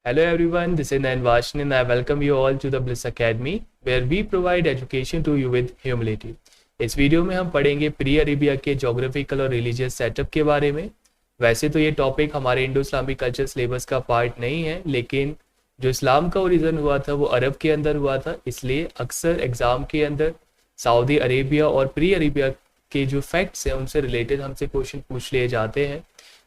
Hello everyone, this is Nayan Varshan and I welcome you all to the Bliss Academy where we provide education to you with humility. इस video में हम पढ़ेंगे pre Arabia के geographical और religious setup के बारे में। वैसे तो ये टॉपिक हमारे इंडो इस्लामिक कल्चर सिलेबस का पार्ट नहीं है, लेकिन जो इस्लाम का ओरिजिन हुआ था वो अरब के अंदर हुआ था, इसलिए अक्सर एग्जाम के अंदर सऊदी अरेबिया और प्री अरेबिया के जो फैक्ट्स हैं उनसे रिलेटेड हमसे क्वेश्चन पूछ लिए जाते हैं।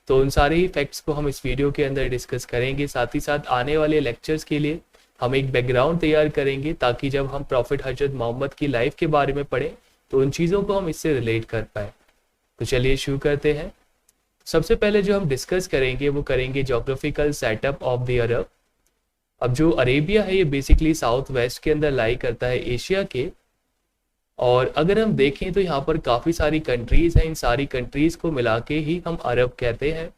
तो उन सारे ही फैक्ट्स को हम इस वीडियो के अंदर डिस्कस करेंगे। साथ ही साथ आने वाले लेक्चर्स के लिए हम एक बैकग्राउंड तैयार करेंगे ताकि जब हम प्रॉफिट हजरत मोहम्मद की लाइफ के बारे में पढ़ें तो उन चीज़ों को हम इससे रिलेट कर पाए। तो चलिए शुरू करते हैं। सबसे पहले जो हम डिस्कस करेंगे वो करेंगे जोग्राफिकल सेटअप ऑफ द अरब। अब जो अरेबिया है ये बेसिकली साउथ वेस्ट के अंदर लाई करता है एशिया के, और अगर हम देखें तो यहाँ पर काफ़ी सारी कंट्रीज़ हैं। इन सारी कंट्रीज़ को मिला के ही हम अरब कहते हैं।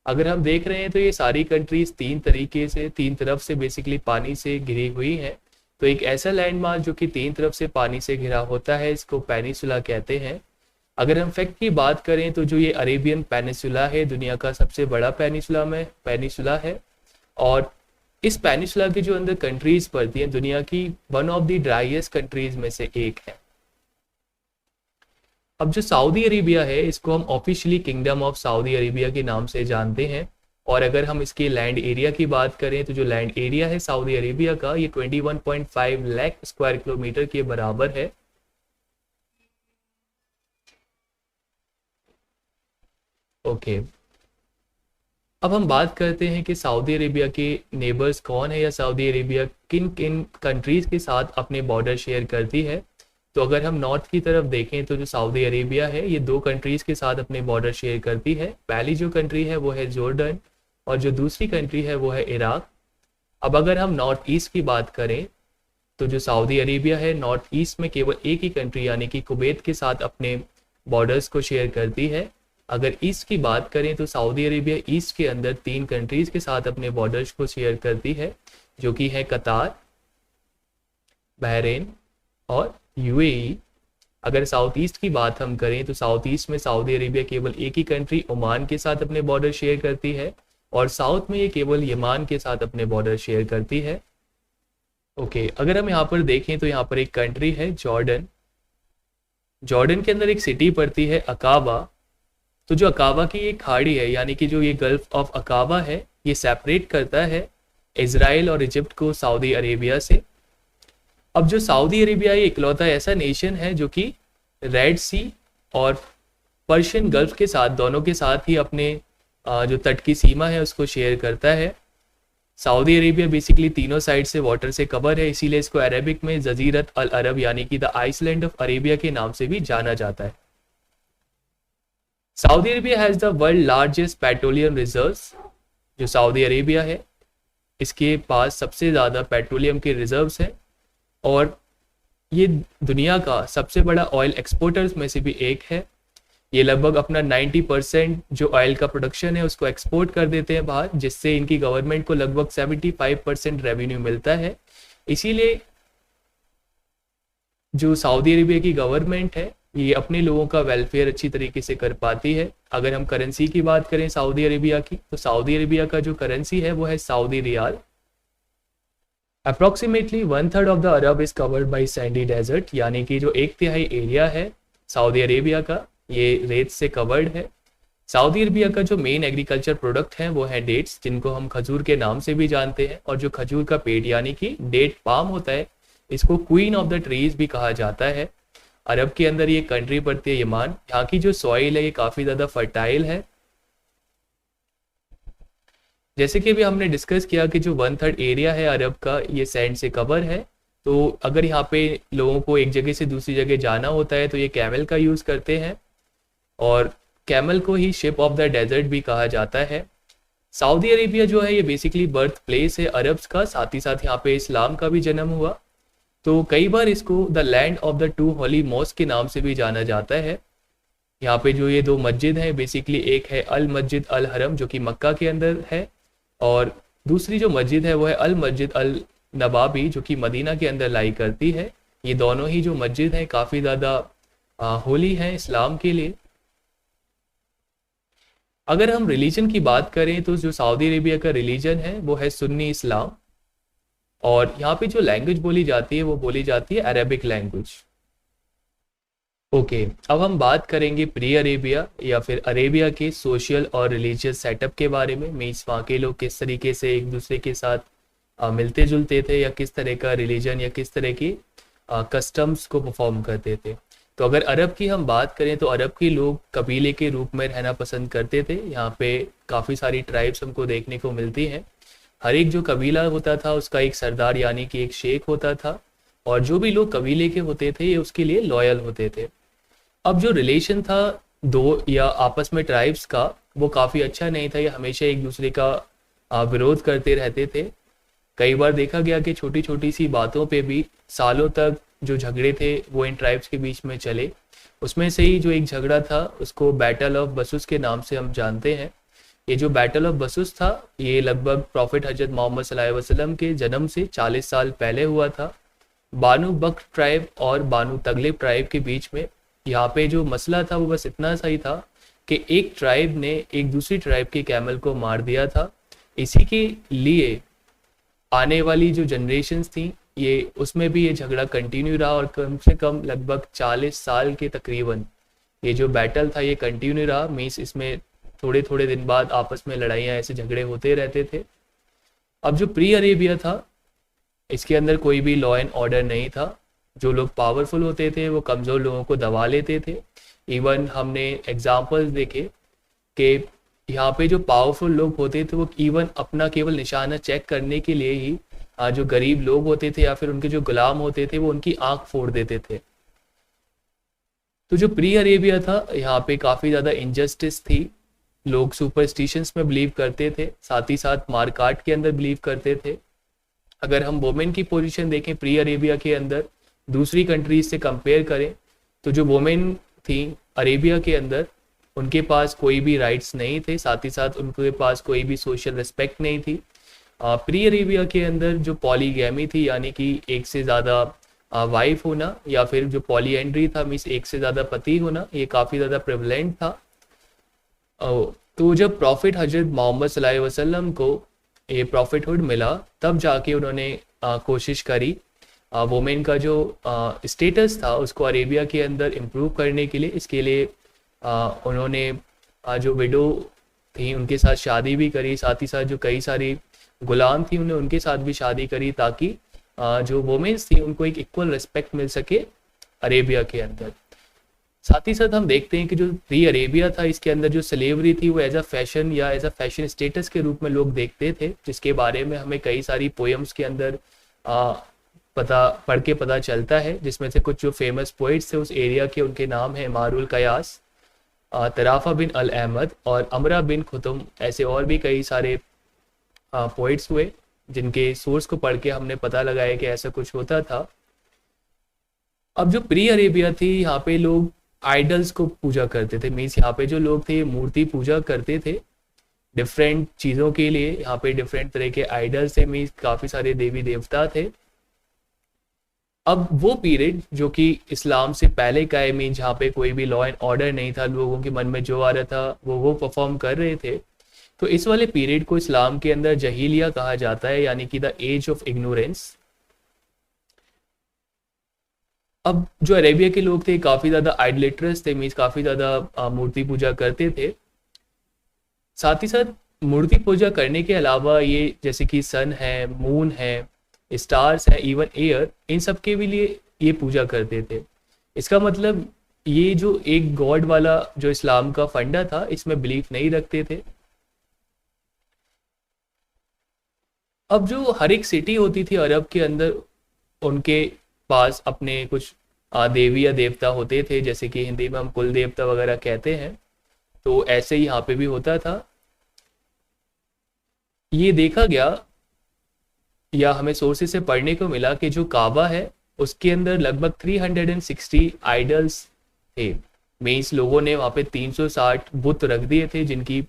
अगर हम देख रहे हैं तो ये सारी कंट्रीज़ तीन तरफ से बेसिकली पानी से घिरी हुई हैं। तो एक ऐसा लैंड मास जो कि तीन तरफ से पानी से घिरा होता है इसको पेनिसुला कहते हैं। अगर हम फैक्ट की बात करें तो जो ये अरेबियन पेनिसुला है दुनिया का सबसे बड़ा पेनिसुला है, और इस पेनिसुला के जो अंदर कंट्रीज पड़ती हैं दुनिया की one of the driest countries में से एक है। अब जो सऊदी अरेबिया है इसको हम officially kingdom of Saudi Arabia के नाम से जानते हैं, और अगर हम इसके लैंड एरिया की बात करें तो जो लैंड एरिया है सऊदी अरेबिया का ये 21.5 लाख स्क्वायर किलोमीटर के बराबर है। ओके, अब हम बात करते हैं कि सऊदी अरेबिया के नेबर्स कौन है या सऊदी अरेबिया किन किन कंट्रीज़ के साथ अपने बॉर्डर शेयर करती है। तो अगर हम नॉर्थ की तरफ देखें तो जो सऊदी अरेबिया है ये दो कंट्रीज़ के साथ अपने बॉर्डर शेयर करती है। पहली जो कंट्री है वो है जॉर्डन और जो दूसरी कंट्री है वो है इराक। अब अगर हम नॉर्थ ईस्ट की बात करें तो जो सऊदी अरेबिया है नॉर्थ ईस्ट में केवल एक ही कंट्री यानी कि कुवैत के साथ अपने बॉर्डर्स को शेयर करती है। अगर ईस्ट की बात करें तो सऊदी अरेबिया ईस्ट के अंदर तीन कंट्रीज़ के साथ अपने बॉर्डर्स को शेयर करती है जो कि है कतार, बहरीन और यूएई। अगर साउथ ईस्ट की बात हम करें तो साउथ ईस्ट में सऊदी अरेबिया केवल एक ही कंट्री ओमान के साथ अपने बॉर्डर शेयर करती है, और साउथ में ये केवल यमान के साथ अपने बॉर्डर शेयर करती है। ओके, अगर हम यहाँ पर देखें तो यहाँ पर एक कंट्री है जॉर्डन। जॉर्डन के अंदर एक सिटी पड़ती है अकाबा। तो जो अकाबा की ये खाड़ी है यानी कि जो ये गल्फ ऑफ अकाबा है ये सेपरेट करता है इजराइल और इजिप्ट को सऊदी अरेबिया से। अब जो सऊदी अरेबिया ये इकलौता ऐसा नेशन है जो कि रेड सी और पर्शियन गल्फ के साथ दोनों के साथ ही अपने जो तट की सीमा है उसको शेयर करता है। सऊदी अरेबिया बेसिकली तीनों साइड से वाटर से कवर है, इसीलिए इसको अरबिक में जजीरत अल अरब यानी कि द आइसलैंड ऑफ अरेबिया के नाम से भी जाना जाता है। Saudi Arabia has the world largest petroleum reserves. जो सऊदी अरेबिया है इसके पास सबसे ज़्यादा पेट्रोलियम के रिजर्व्स हैं, और ये दुनिया का सबसे बड़ा ऑयल एक्सपोर्टर्स में से भी एक है। ये लगभग अपना 90% जो ऑयल का प्रोडक्शन है उसको एक्सपोर्ट कर देते हैं बाहर, जिससे इनकी गवर्नमेंट को लगभग 75% रेवेन्यू मिलता है। इसीलिए जो सऊदी अरेबिया की गवर्नमेंट है ये अपने लोगों का वेलफेयर अच्छी तरीके से कर पाती है। अगर हम करेंसी की बात करें सऊदी अरेबिया की तो सऊदी अरेबिया का जो करेंसी है वो है Saudi riyal. Approximately 1/3 of the Arab is covered by sandy desert, यानी कि जो एक तिहाई एरिया है सऊदी अरेबिया का ये रेत से कवर्ड है। सऊदी अरेबिया का जो मेन एग्रीकल्चर प्रोडक्ट है वो है डेट्स, जिनको हम खजूर के नाम से भी जानते हैं, और जो खजूर का पेड़ यानी कि डेट पाम होता है इसको क्वीन ऑफ द ट्रीज भी कहा जाता है। अरब के अंदर ये कंट्री पड़ती है यमान। यहाँ की जो सॉइल है ये काफ़ी ज़्यादा फर्टाइल है। जैसे कि अभी हमने डिस्कस किया कि जो 1/3 एरिया है अरब का ये सैंड से कवर है। तो अगर यहाँ पे लोगों को एक जगह से दूसरी जगह जाना होता है तो ये कैमल का यूज़ करते हैं, और कैमल को ही शिप ऑफ द डेजर्ट भी कहा जाता है। सऊदी अरेबिया जो है ये बेसिकली बर्थ प्लेस है अरब्स का, साथ ही साथ यहाँ पे इस्लाम का भी जन्म हुआ। तो कई बार इसको the land of the two holy mosque के नाम से भी जाना जाता है। यहाँ पे जो ये दो मस्जिद हैं बेसिकली एक है अल मस्जिद अल हरम जो कि मक्का के अंदर है, और दूसरी जो मस्जिद है वो है अल मस्जिद अल नबाबी जो कि मदीना के अंदर लाई करती है। ये दोनों ही जो मस्जिद हैं काफ़ी ज़्यादा होली हैं इस्लाम के लिए। अगर हम रिलीजन की बात करें तो जो सऊदी अरेबिया का रिलीजन है वो है सुन्नी इस्लाम, और यहाँ पे जो लैंग्वेज बोली जाती है वो बोली जाती है अरेबिक लैंग्वेज। ओके, अब हम बात करेंगे प्री अरेबिया या फिर अरेबिया के सोशल और रिलीजियस सेटअप के बारे में। मीन्स वहाँ के लोग किस तरीके से एक दूसरे के साथ मिलते जुलते थे, या किस तरह का रिलीजन या किस तरह की कस्टम्स को परफॉर्म करते थे। तो अगर अरब की हम बात करें तो अरब के लोग कबीले के रूप में रहना पसंद करते थे। यहाँ पे काफ़ी सारी ट्राइब्स हमको देखने को मिलती हैं। हर एक जो कबीला होता था उसका एक सरदार यानी कि एक शेख होता था, और जो भी लोग कबीले के होते थे ये उसके लिए लॉयल होते थे। अब जो रिलेशन था दो या आपस में ट्राइब्स का, वो काफ़ी अच्छा नहीं था। ये हमेशा एक दूसरे का विरोध करते रहते थे। कई बार देखा गया कि छोटी छोटी सी बातों पे भी सालों तक जो झगड़े थे वो इन ट्राइब्स के बीच में चले। उसमें से ही जो एक झगड़ा था उसको बैटल ऑफ बसूस के नाम से हम जानते हैं। ये जो बैटल ऑफ बसूस था ये लगभग प्रॉफिट हजरत मोहम्मद सल्लल्लाहु अलैहि वसल्लम के जन्म से 40 साल पहले हुआ था। बानू बक्र ट्राइब और बानू तगलिब ट्राइब के बीच में। यहाँ पे जो मसला था वो बस इतना सा ही था कि एक ट्राइब ने एक दूसरी ट्राइब के कैमल को मार दिया था। इसी के लिए आने वाली जो जनरेशन्स थी ये उसमें भी ये झगड़ा कंटिन्यू रहा, और कम से कम लगभग 40 साल के तकरीबन ये जो बैटल था ये कंटिन्यू रहा। मीन्स इसमें थोड़े थोड़े दिन बाद आपस में लड़ाइयाँ ऐसे झगड़े होते रहते थे। अब जो प्री अरेबिया था इसके अंदर कोई भी लॉ एंड ऑर्डर नहीं था। जो लोग पावरफुल होते थे वो कमज़ोर लोगों को दबा लेते थे। इवन हमने एग्जाम्पल्स देखे कि यहाँ पे जो पावरफुल लोग होते थे वो इवन अपना केवल निशाना चेक करने के लिए ही जो गरीब लोग होते थे या फिर उनके जो गुलाम होते थे वो उनकी आंख फोड़ देते थे। तो जो प्री अरेबिया था यहाँ पे काफ़ी ज़्यादा इनजस्टिस थी। लोग सुपरस्टिशंस में बिलीव करते थे, साथ ही साथ मारकाट के अंदर बिलीव करते थे। अगर हम वोमेन की पोजीशन देखें प्री अरेबिया के अंदर दूसरी कंट्रीज से कंपेयर करें तो जो वोमेन थी अरेबिया के अंदर उनके पास कोई भी राइट्स नहीं थे, साथ ही साथ उनके पास कोई भी सोशल रिस्पेक्ट नहीं थी। प्री अरेबिया के अंदर जो पॉलीगैमी थी यानी कि एक से ज़्यादा वाइफ होना, या फिर जो पॉलीएंड्री था मीन्स एक से ज़्यादा पति होना, ये काफ़ी ज़्यादा प्रेवलेंट था। तो जब प्रॉफिट हजरत मोहम्मद सल्लल्लाहु अलैहि वसल्लम को ये प्रॉफिटहुड मिला तब जाके उन्होंने कोशिश करी वोमेन का जो स्टेटस था उसको अरेबिया के अंदर इम्प्रूव करने के लिए। इसके लिए उन्होंने जो विडो थी उनके साथ शादी भी करी, साथ ही साथ जो कई सारी गुलाम थी उन्हें उनके साथ भी शादी करी, ताकि जो वोमेन्स थी उनको एक इक्वल रिस्पेक्ट मिल सके अरेबिया के अंदर। साथ ही साथ हम देखते हैं कि जो प्री अरेबिया था इसके अंदर जो स्लेवरी थी वो एज अ फैशन या एज अ फैशन स्टेटस के रूप में लोग देखते थे, जिसके बारे में हमें कई सारी पोएम्स के अंदर पढ़ के पता चलता है। जिसमें से कुछ जो फेमस पोइट्स थे उस एरिया के उनके नाम हैं मारुल कयास, तराफा बिन अल अहमद और अमरा बिन खुतुम। ऐसे और भी कई सारे पोइट्स हुए जिनके सोर्स को पढ़ के हमने पता लगाया कि ऐसा कुछ होता था। अब जो प्री अरेबिया थी यहाँ पे लोग आइडल्स को पूजा करते थे। मीन्स यहाँ पे जो लोग थे मूर्ति पूजा करते थे डिफरेंट चीज़ों के लिए। यहाँ पे डिफरेंट तरह के आइडल्स थे, मीन्स काफ़ी सारे देवी देवता थे। अब वो पीरियड जो कि इस्लाम से पहले का है, मीन जहाँ पे कोई भी लॉ एंड ऑर्डर नहीं था, लोगों के मन में जो आ रहा था वो परफॉर्म कर रहे थे। तो इस वाले पीरियड को इस्लाम के अंदर जहीलिया कहा जाता है, यानी कि द एज ऑफ इग्नोरेंस। अब जो अरेबिया के लोग थे काफ़ी ज़्यादा आइडलेटरस थे, मीन्स काफ़ी ज़्यादा मूर्ति पूजा करते थे। साथ ही साथ मूर्ति पूजा करने के अलावा ये जैसे कि सन है, मून है, स्टार्स है, इवन एयर, इन सब के भी लिए ये पूजा करते थे। इसका मतलब ये जो एक गॉड वाला जो इस्लाम का फंडा था इसमें बिलीफ नहीं रखते थे। अब जो हर एक सिटी होती थी अरब के अंदर उनके पास अपने कुछ देवी या देवता होते थे, जैसे कि हिंदी में हम कुल देवता वगैरह कहते हैं। तो ऐसे ही यहाँ पे भी होता था। ये देखा गया या हमें सोर्सेस से पढ़ने को मिला कि जो काबा है उसके अंदर लगभग 360 आइडल्स थे। मीन्स लोगों ने वहाँ पे 360 बुत रख दिए थे जिनकी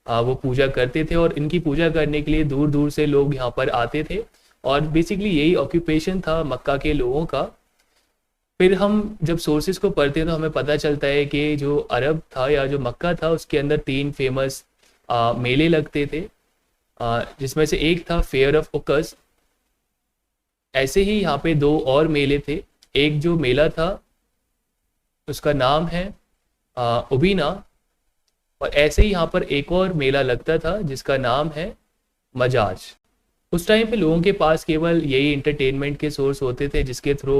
वो पूजा करते थे, और इनकी पूजा करने के लिए दूर दूर से लोग यहाँ पर आते थे। और बेसिकली यही ऑक्यूपेशन था मक्का के लोगों का। फिर हम जब सोर्सेज को पढ़ते हैं तो हमें पता चलता है कि जो अरब था या जो मक्का था उसके अंदर 3 फेमस मेले लगते थे, जिसमें से एक था फेयर ऑफ उकस। ऐसे ही यहाँ पे 2 और मेले थे। एक जो मेला था उसका नाम है उबीना, और ऐसे ही यहाँ पर एक और मेला लगता था जिसका नाम है मजाज। उस टाइम पे लोगों के पास केवल यही इंटरटेनमेंट के सोर्स होते थे जिसके थ्रू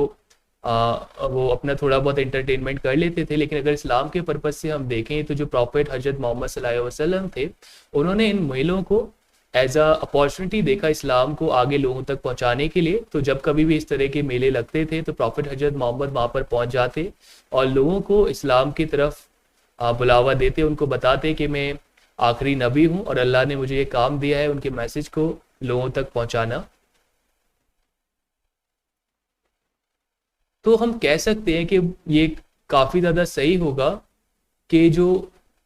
वो अपना थोड़ा बहुत एंटरटेनमेंट कर लेते थे। लेकिन अगर इस्लाम के पर्पज़ से हम देखें तो जो प्रॉफेट हजरत मोहम्मद सल्लल्लाहु अलैहि वसल्लम थे, उन्होंने इन मेलों को एज अ अपॉर्चुनिटी देखा इस्लाम को आगे लोगों तक पहुंचाने के लिए। तो जब कभी भी इस तरह के मेले लगते थे तो प्रॉफेट हजरत मोहम्मद वहाँ पर पहुंच जाते और लोगों को इस्लाम की तरफ बुलावा देते, उनको बताते कि मैं आखिरी नबी हूँ और अल्लाह ने मुझे ये काम दिया है उनके मैसेज को लोगों तक पहुंचाना। तो हम कह सकते हैं कि ये काफ़ी ज़्यादा सही होगा कि जो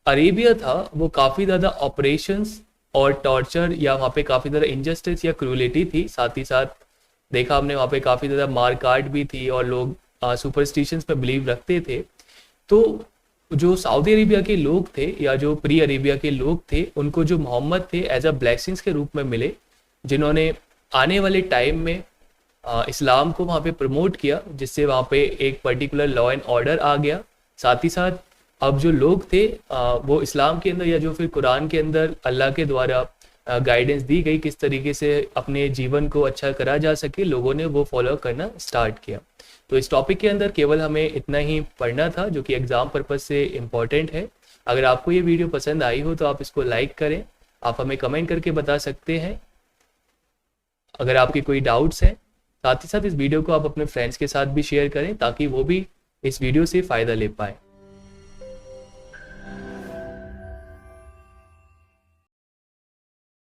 अरेबिया था वो काफ़ी ज़्यादा ऑपरेशंस और टॉर्चर या वहाँ पे काफ़ी ज़्यादा इनजस्टिस या क्रूलिटी थी। साथ ही साथ देखा हमने वहाँ पे काफ़ी ज़्यादा मार काट भी थी और लोग सुपरस्टिशंस पे बिलीव रखते थे। तो जो सऊदी अरेबिया के लोग थे या जो प्री अरेबिया के लोग थे, उनको जो मोहम्मद थे एज अ ब्लेसिंग्स के रूप में मिले, जिन्होंने आने वाले टाइम में इस्लाम को वहाँ पे प्रमोट किया, जिससे वहाँ पे एक पर्टिकुलर लॉ एंड ऑर्डर आ गया। साथ ही साथ अब जो लोग थे वो इस्लाम के अंदर या जो फिर कुरान के अंदर अल्लाह के द्वारा गाइडेंस दी गई किस तरीके से अपने जीवन को अच्छा करा जा सके, लोगों ने वो फॉलो करना स्टार्ट किया। तो इस टॉपिक के अंदर केवल हमें इतना ही पढ़ना था जो कि एग्ज़ाम पर्पज़ से इम्पॉर्टेंट है। अगर आपको ये वीडियो पसंद आई हो तो आप इसको लाइक करें, आप हमें कमेंट करके बता सकते हैं अगर आपके कोई डाउट्स हैं। साथ ही साथ इस वीडियो को आप अपने फ्रेंड्स के साथ भी शेयर करें ताकि वो भी इस वीडियो से फ़ायदा ले पाए।